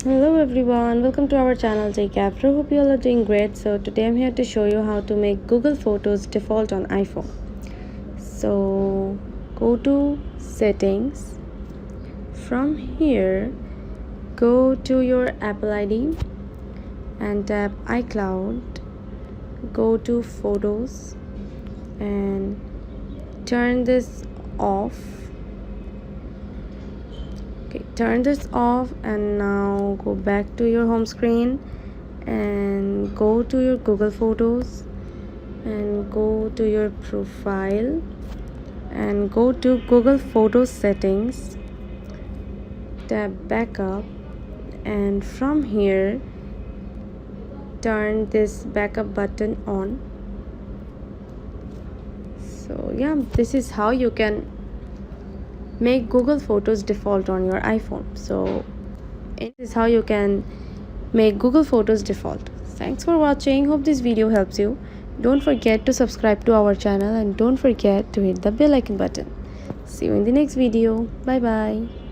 Hello everyone, welcome to our channel Techavro. Hope you all are doing great. So today I'm here to show you how to make Google Photos default on iPhone. So go to settings. From here, go to your Apple ID and tap iCloud. Go to Photos and turn this off. Turn this off and now go back to your home screen and go to your Google Photos and go to your profile and go to Google Photos settings, tap backup, and from here turn this backup button on. So yeah, this is how you can make Google Photos default on your iPhone. So this is how you can make Google Photos default. Thanks for watching. Hope this video helps you. Don't forget to subscribe to our channel and don't forget to hit the bell icon button. See you in the next video. Bye bye.